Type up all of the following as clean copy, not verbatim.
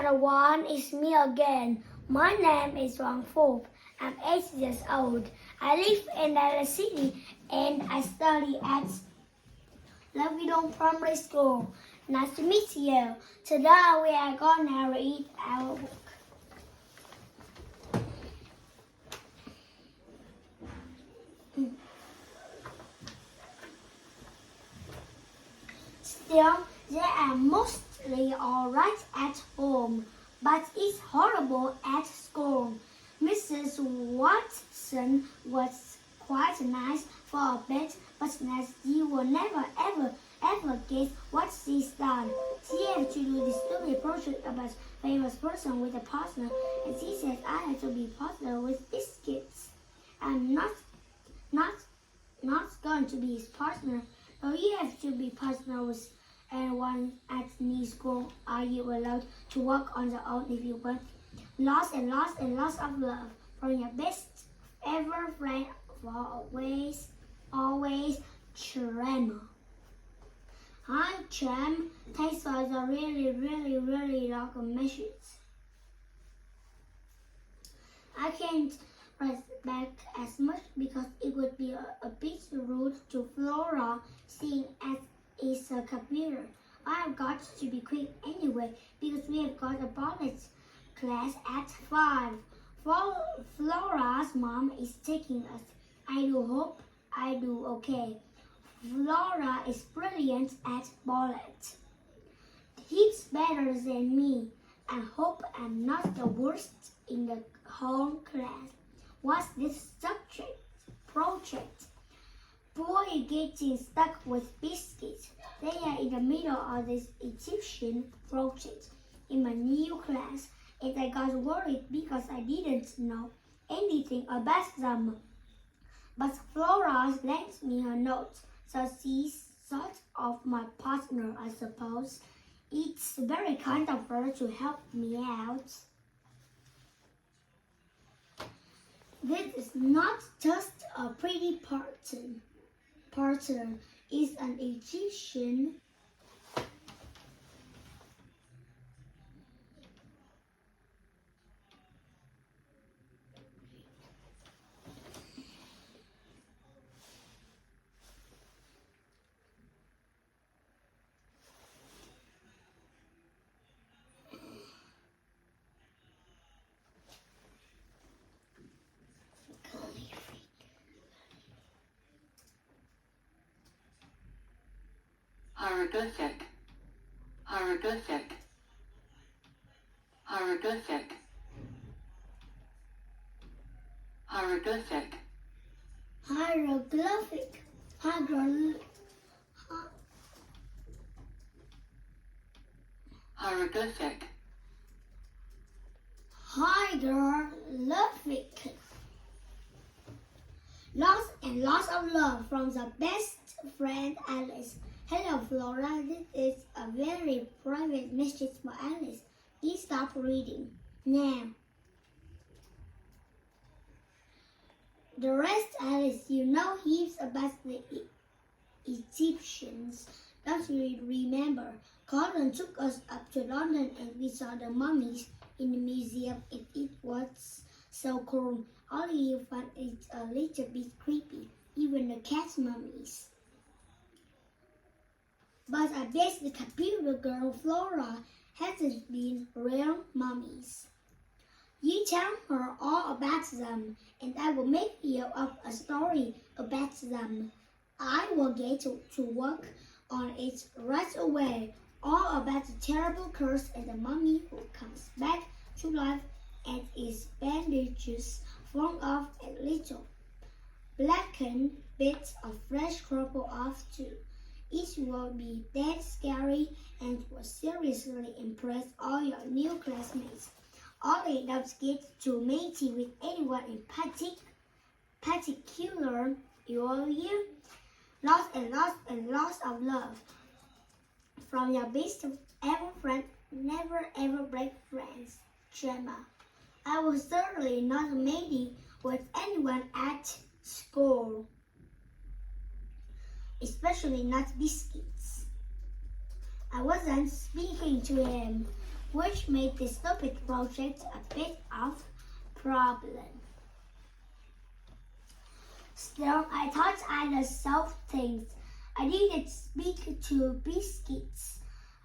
everyone, it's me again. My name is Wang Fu. I'm 8 years old. I live in the city and I study at Lavidon Primary School. Nice to meet you. Today we are gonna read our book. Still, they are mostly alright at home, but it's horrible at school. Mrs. Watson was quite nice for a bit, but you will never ever guess what she's done. She had to do this stupid project about famous person with a partner, and she said I had to be partner with biscuits. I'm not going to be his partner. So you have to be partner with anyone at any school. Are you allowed to work on your own if you want? Lots and lots and lots of love from your best ever friend for always, Tremor. Hi, Trem. Thanks for the really long message. I can't write back as much because it would be a bit rude to Flora, seeing as it's a computer. I've got to be quick anyway because we have got a ballet class at 5. Flora's mom is taking us. I do hope I do okay. Flora is brilliant at ballet. He's better than me. I hope I'm not the worst in the whole class. What's this project? Boy getting stuck with biscuits. They are in the middle of this Egyptian project in my new class, and I got worried because I didn't know anything about them. But Flora lent me her note, so she's sort of my partner, I suppose. It's very kind of her to help me out. This is not just a pretty partner. It's an Egyptian hieroglyphic. Lots and lots of love from the best friend Alice. Hello Flora, this is a very private message for Alice. Please stop reading now. The rest, Alice, you know heaps about the Egyptians. Don't you remember? Colin took us up to London and we saw the mummies in the museum and it was so cool. Only you find it a little bit creepy, even the cat mummies. But I bet the computer girl Flora hasn't been real mummies. You tell her all about them, and I will make you up a story about them. I will get to work on it right away. All about the terrible curse and the mummy who comes back to life and its bandages flung off and little blackened bits of flesh crumpled off too. It will be that scary and will seriously impress all your new classmates. Only don't get too matey with anyone in particular, will you? Lots and lots and lots of love from your best ever friend, never ever break friends, Gemma. I was certainly not matey with anyone at school, especially not biscuits. I wasn't speaking to him. which made this stupid project a bit of problem. Still, I thought I'd solve things. I didn't speak to Biscuits.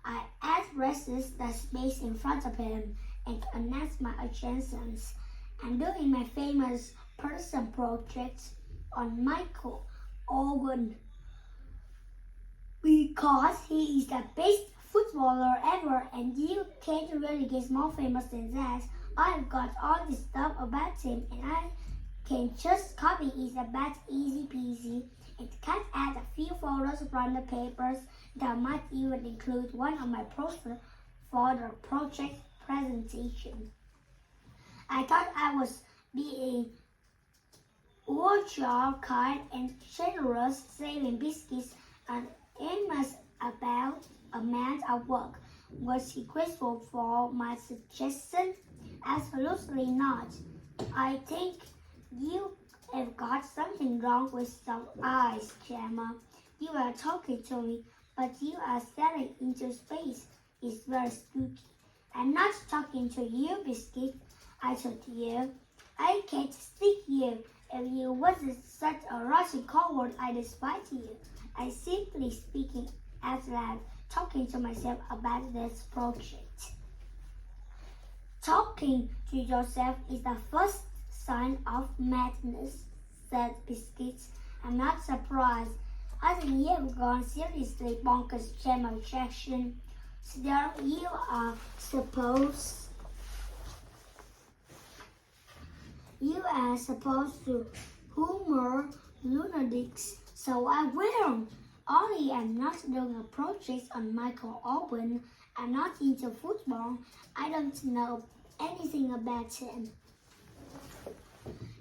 I addressed the space in front of him and announced my intentions. I'm doing my famous person project on Michael Owen because he is the best footballer ever, and you can't really get more famous than that. I've got all this stuff about him, and I can just copy it about easy peasy and cut out a few photos from the papers that might even include one of my posters for the project presentation. I thought I was being job kind and generous, saving Biscuits an immense amount of work. Was he grateful for my suggestion? Absolutely not. I think you have got something wrong with your eyes, Gemma. You are talking to me, but you are staring into space. It's very spooky. I'm not talking to you, Biscuit. I told you. I can't stick you. If you wasn't such a rusty coward, I'd despise you. I'm simply speaking out loud, talking to myself about this project. Talking to yourself is the first sign of madness, said Biscuits. I'm not surprised. I think you have gone seriously bonkers, Gemma Jackson. Still, you are supposed to humor lunatics, so I will. Only I'm not doing a project on Michael Owen. I'm not into football. I don't know anything about him.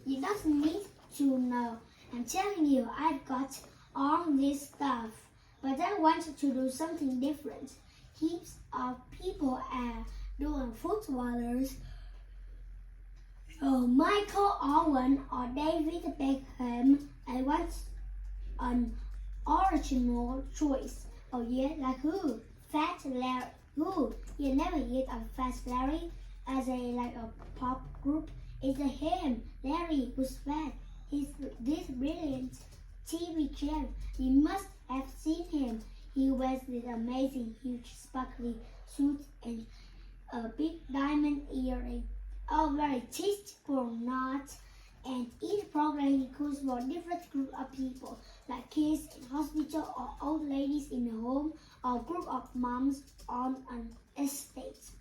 You don't need to know. I'm telling you, I've got all this stuff, but I want to do something different. Heaps of people are doing footballers. Michael Owen or David Beckham. I want an original choice. Oh yeah, like who? Fat Larry. Who? You never heard of Fat Larry as a pop group? It's him, Larry, who's fat. He's this brilliant TV chef. You must have seen him. He wears this amazing, huge, sparkly suit and a big diamond earring. Oh, very tasteful, not. And each program includes for different group of people, like kids in hospital or old ladies in a home or a group of moms on an estate.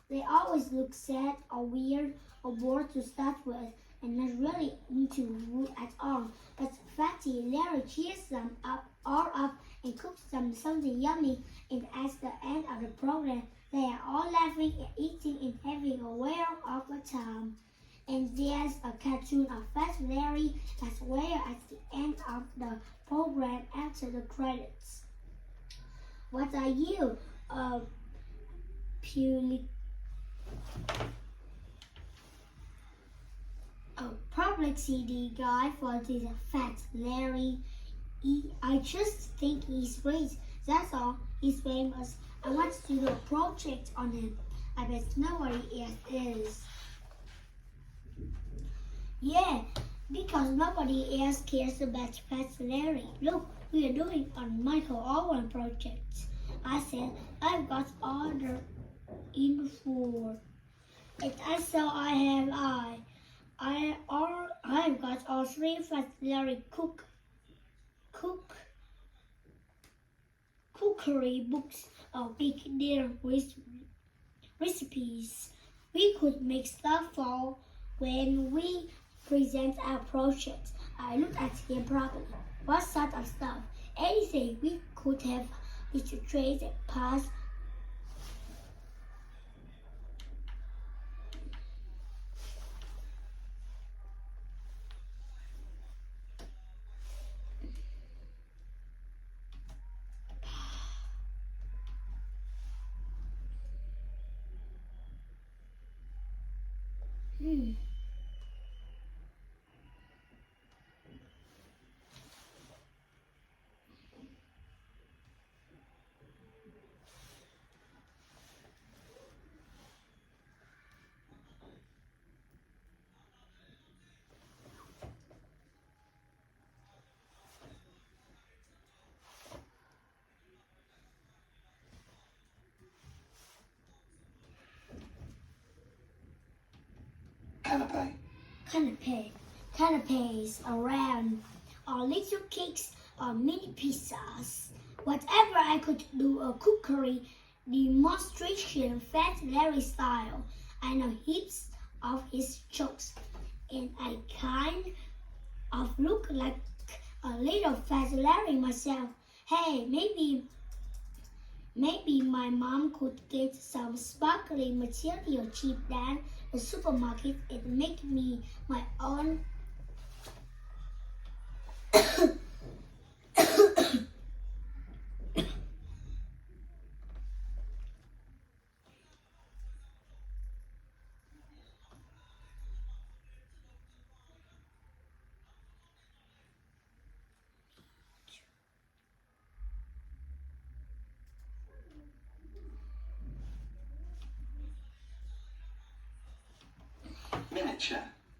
They always look sad or weird or bored to start with and not really into food at all. But Fatty Larry cheers them all up and cooks them something yummy, and at the end of the program, they are all laughing and eating and having a whale of a time. And there's a cartoon of Fat Larry as well at the end of the program after the credits. What are you, a publicity guy for this Fat Larry? I just think he's great. That's all. He's famous. I want to do a project on him. I bet nobody else is. Yeah, because nobody else cares about Fat Larry. Look, we are doing a Michael Owen project. I said, I've got all the info. And also I've got all three Fat Larry cookery books of big deal recipes. We could make stuff for when we present our project. I looked at him properly. What sort of stuff? Anything we could have illustrated past. canapes around, or little cakes or mini pizzas. Whatever I could do a cookery demonstration Fat Larry style. I know heaps of his jokes, and I kind of look like a little Fat Larry myself. Hey, maybe my mom could get some sparkly material cheap at the supermarket and make me my own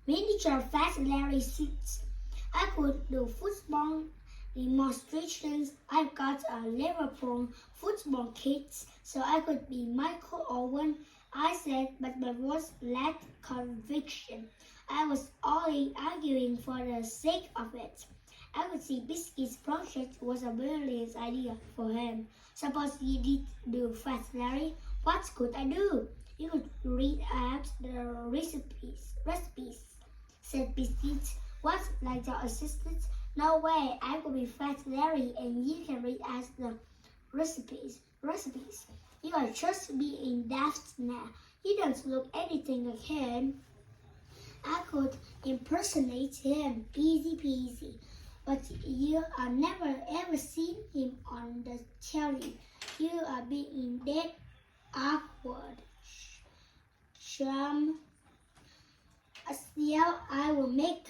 miniature Fat Larry suits. I could do football demonstrations. I've got a Liverpool football kit, so I could be Michael Owen. I said, but my voice lacked conviction. I was only arguing for the sake of it. I could see Biscuit's project was a brilliant idea for him. Suppose he did do Fat Larry. What could I do? You could read out the recipes, said Biscuit. What, like the assistant? No way, I could be Fat Larry and you can read out the recipes. You are just being daft now. You don't look anything like him. I could impersonate him, easy peasy. But you have never ever seen him on the telly. You are being dead awkward. Still, I will make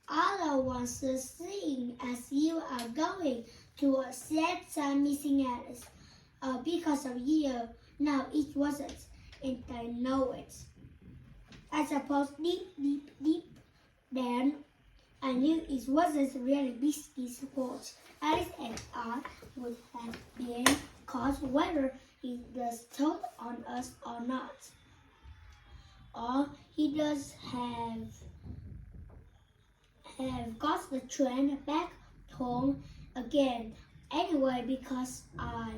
allowances seeing as you are going to a sad time missing Alice. Because of you. No, it wasn't, and I know it. I suppose deep down, I knew it wasn't really Biscuit's fault. Alice and I would have been caught whether he does told on us or not. Or he does have got the train back home again. Anyway, because I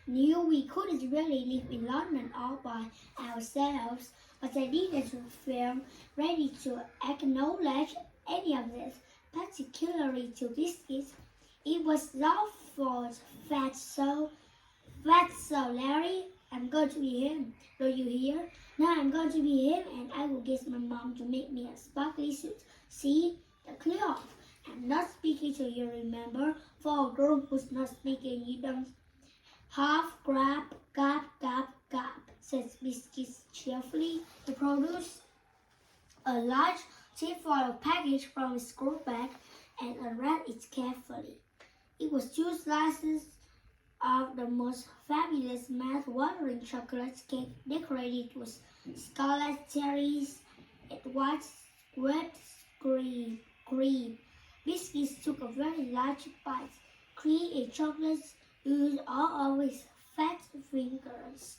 knew we couldn't really live in London all by ourselves, but I didn't feel ready to acknowledge any of this, particularly to Biscuit. It was your fault, Fatso Larry. I'm going to be him. Do you hear? Now I'm going to be him, and I will get my mom to make me a sparkly suit. See? The clear off. I'm not speaking to you, remember? For a girl who's not speaking, you don't half grab, gap, says Biscuit cheerfully. He produced a large tinfoil package from his school bag and unwrapped it carefully. It was 2 slices of the most fabulous mouth-watering chocolate cake decorated with scarlet cherries and white whipped cream. Biscuits took a very large bite. Cream and chocolate oozed all over his fat fingers.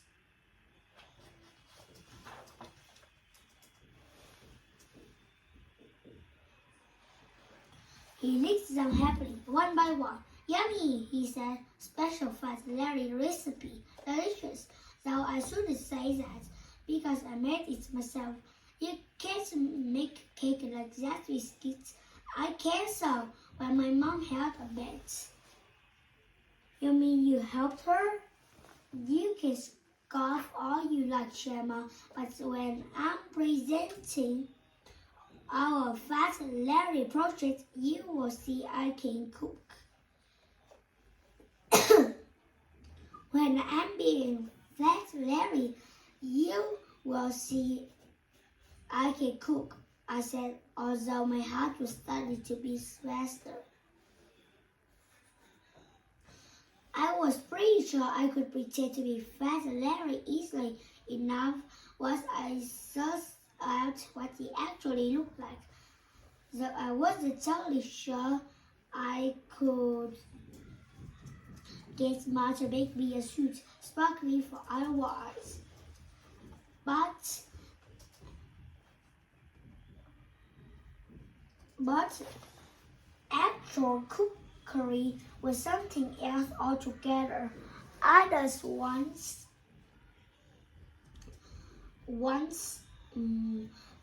He licked them happily, one by one. Yummy, he said. Special Fat Larry recipe. Delicious. Though I shouldn't say that, because I made it myself. You can't make cake like that, Biscuits. I can so, when my mom helped a bit. You mean you helped her? You can scoff all you like, Shema, but when I'm presenting our Fat Larry project, you will see I can cook. When I'm being Fat Larry, you will see I can cook, I said, although my heart was starting to beat faster. I was pretty sure I could pretend to be Fat Larry easily enough once I sussed out what he actually looked like. Though I wasn't totally sure I could get Ma to make me a suit sparkly for otherwise. But But actual cookery was something else altogether. I just once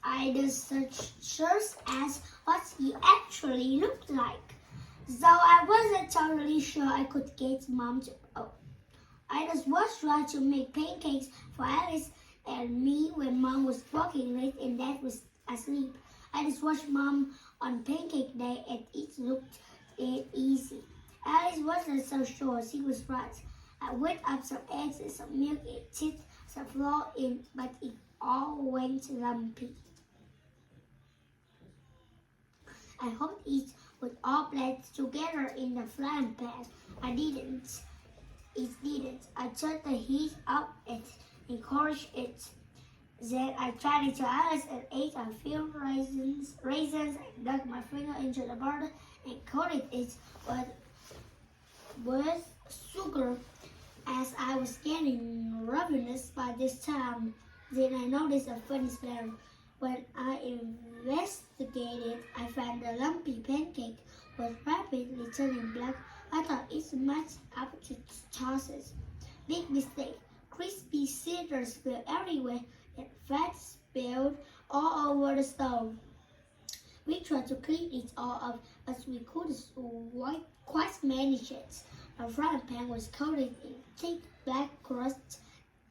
I just searched as what he actually looked like. So I wasn't totally sure I could get Mom to. Oh, I just was trying to make pancakes for Alice and me when Mom was working late and Dad was asleep. I just watched Mom on pancake day and it looked easy. Alice wasn't so sure she was right. I whipped up some eggs and some milk and tipped some flour in, but it all went lumpy. I hoped it would all blend together in the frying pan. It didn't. I turned the heat up and encouraged it. Then I tried it to Alice and ate a few raisins and dug my finger into the butter and coated it with sugar. As I was getting ravenous by this time, then I noticed a funny smell. When I investigated, I found the lumpy pancake was rapidly turning black. I thought it matched up to tosses. Big mistake. Crispy cinders fell everywhere and fat spilled all over the stove. We tried to clean it all up, but we couldn't quite manage it. The frying pan was coated in thick black crust,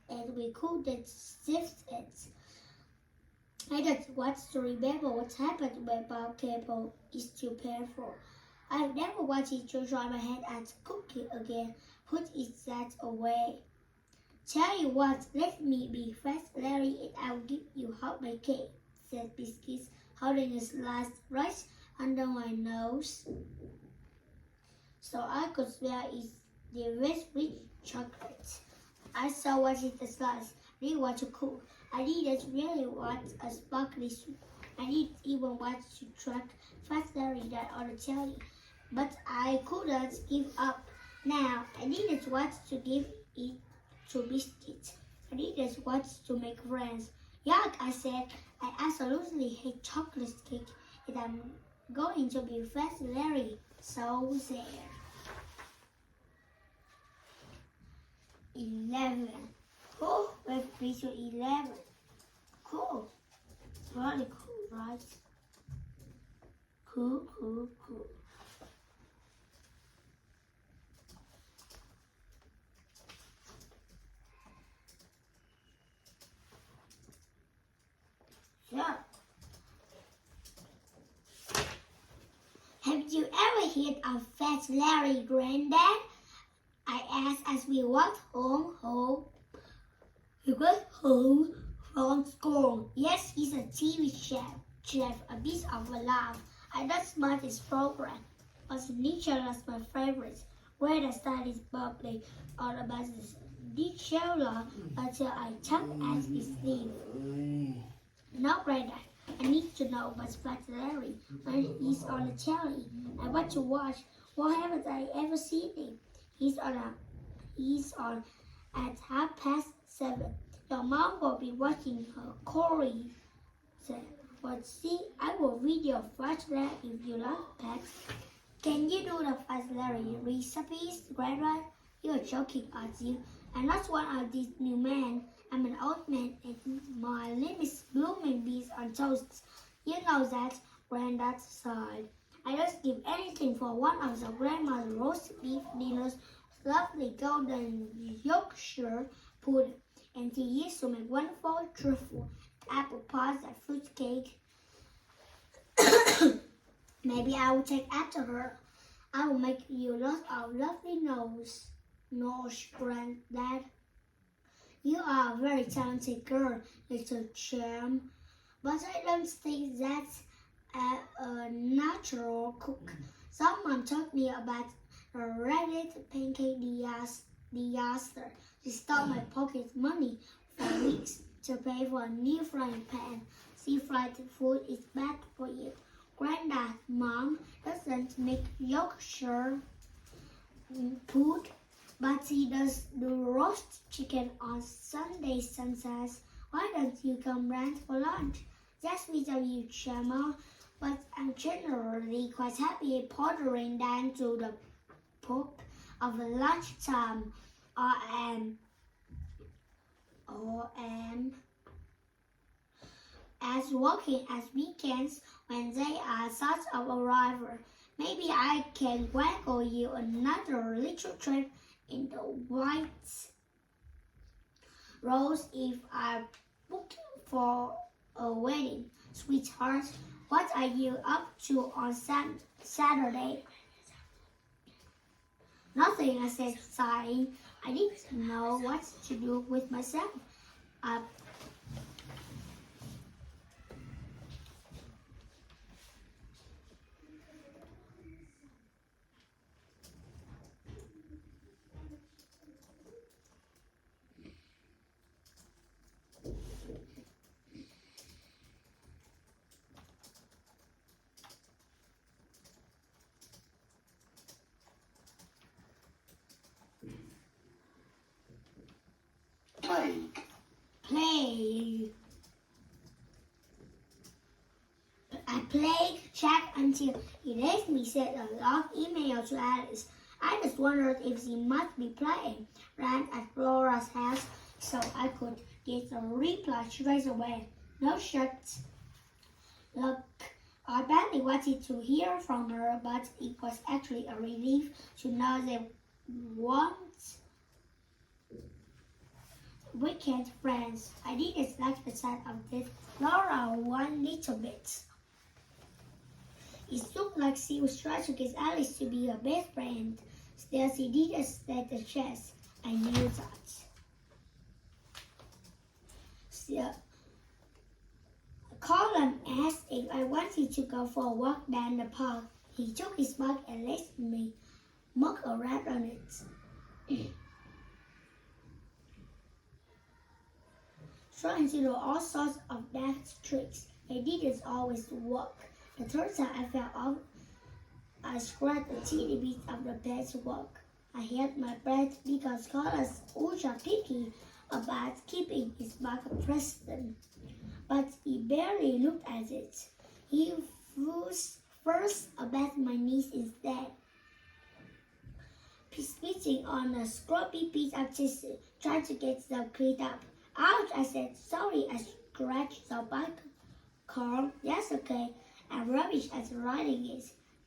and we couldn't sift it. I just want to remember what happened when Bob Campbell is too painful. I've never wanted to try my hand at cooking again. Put that away. Tell you what, let me be fast, Larry, and I'll give you half my cake, said Biscuits, holding a slice right under my nose so I could smell the rich chocolate. I so wanted a slice. I didn't want to cook. I didn't really want a sparkly soup. I didn't even want to track Fast Larry that on the telly. But I couldn't give up. Now, I didn't want to give it to Biscuits. I didn't want to make friends. Yuck, I said. I absolutely hate chocolate cake, and I'm going to be Fast Larry. So there. 11. Cool. Let's be to 11. Cool. Really cool, right? Cool. So, have you ever heard of Fat Larry, Granddad? I asked as we walked home. We got home from school. Yes, he's a TV chef, a bit of a laugh. I don't smart his program, but Nicholas my favorite. Where the start is bubbling all about this Nicholas until I tug at his sleeve. No, Granddad, I need to know about Fat Larry when he's on the telly. I want to watch. Why haven't I ever seen him? He's on at 7:30. Your mom will be watching her Corey said. But see, I will video Fat Larry if you like, Pat. Can you do the Fat Larry recipes, Grandma? You're joking, aren't you? I'm not one of these new men. I'm an old man and my name is blooming bees on toast. You know that, Granddad sighed. I just give anything for one of the grandma's roast beef dinners with lovely golden Yorkshire pudding. And she used to make wonderful truffle, apple pies, and fruit cake. Maybe I will take after her. I will make you lots of lovely nose, Granddad. You are a very talented girl, little Charm, but I don't think that's a natural cook. Someone told me about a Reddit pancake disaster. She stole my pocket money for weeks to pay for a new frying pan. See, fried food is bad for you. Granddad, Mom doesn't make Yorkshire food, but he does do roast chicken on Sunday sunsets. Why don't you come round for lunch? Yes, we tell you, Chama. but I'm generally quite happy pottering down to the pub of lunchtime. Or am as working as weekends when they are such of arrival. Maybe I can wrangle you another little trip in the White Rose if I booked for a wedding. Sweetheart, what are you up to on Saturday? Nothing, I said, sighing. I didn't know what to do with myself. Play. I played chat until he let me send a long email to Alice. I just wondered if she must be playing around at Flora's house so I could get a reply straight away. No shirts. Look, I badly wanted to hear from her, but it was actually a relief to know they weren't weekend friends. I didn't like the sight of this Laura one little bit. It looked like she was trying to get Alice to be her best friend. Still, she didn't stand a chance. I knew that. Still, Colin asked if I wanted to go for a walk down the park. He took his mug and let me muck around on it. Trying to do all sorts of daft tricks. It didn't always work. The third time I fell off, I scratched a teeny bit of the bed's work. I held my breath because Colin's ultra picky about keeping his mug pressed, but he barely looked at it. He was first about my knees instead, spitting on a scrubbly piece of tissue, trying to get them cleaned up. Ouch, I said. Sorry, I scratched the back. Carl, that's okay. I'm rubbish at writing it.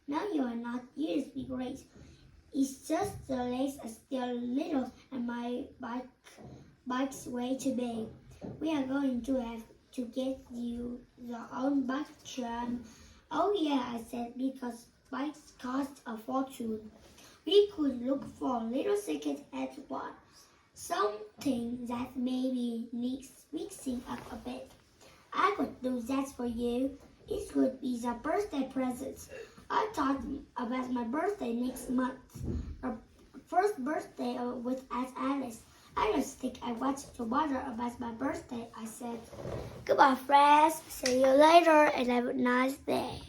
No, you are not. You just be great. It's just the legs are still little and my bike's way too big. We are going to have to get you your own bike, John. Oh yeah, I said, because bikes cost a fortune. We could look for a little second-hand one. Something that maybe needs fixing up a bit. I could do that for you. It could be the birthday present. I thought about my birthday next month. The first birthday with Alice. I don't think I want to bother about my birthday, I said. Goodbye, friends. See you later and have a nice day.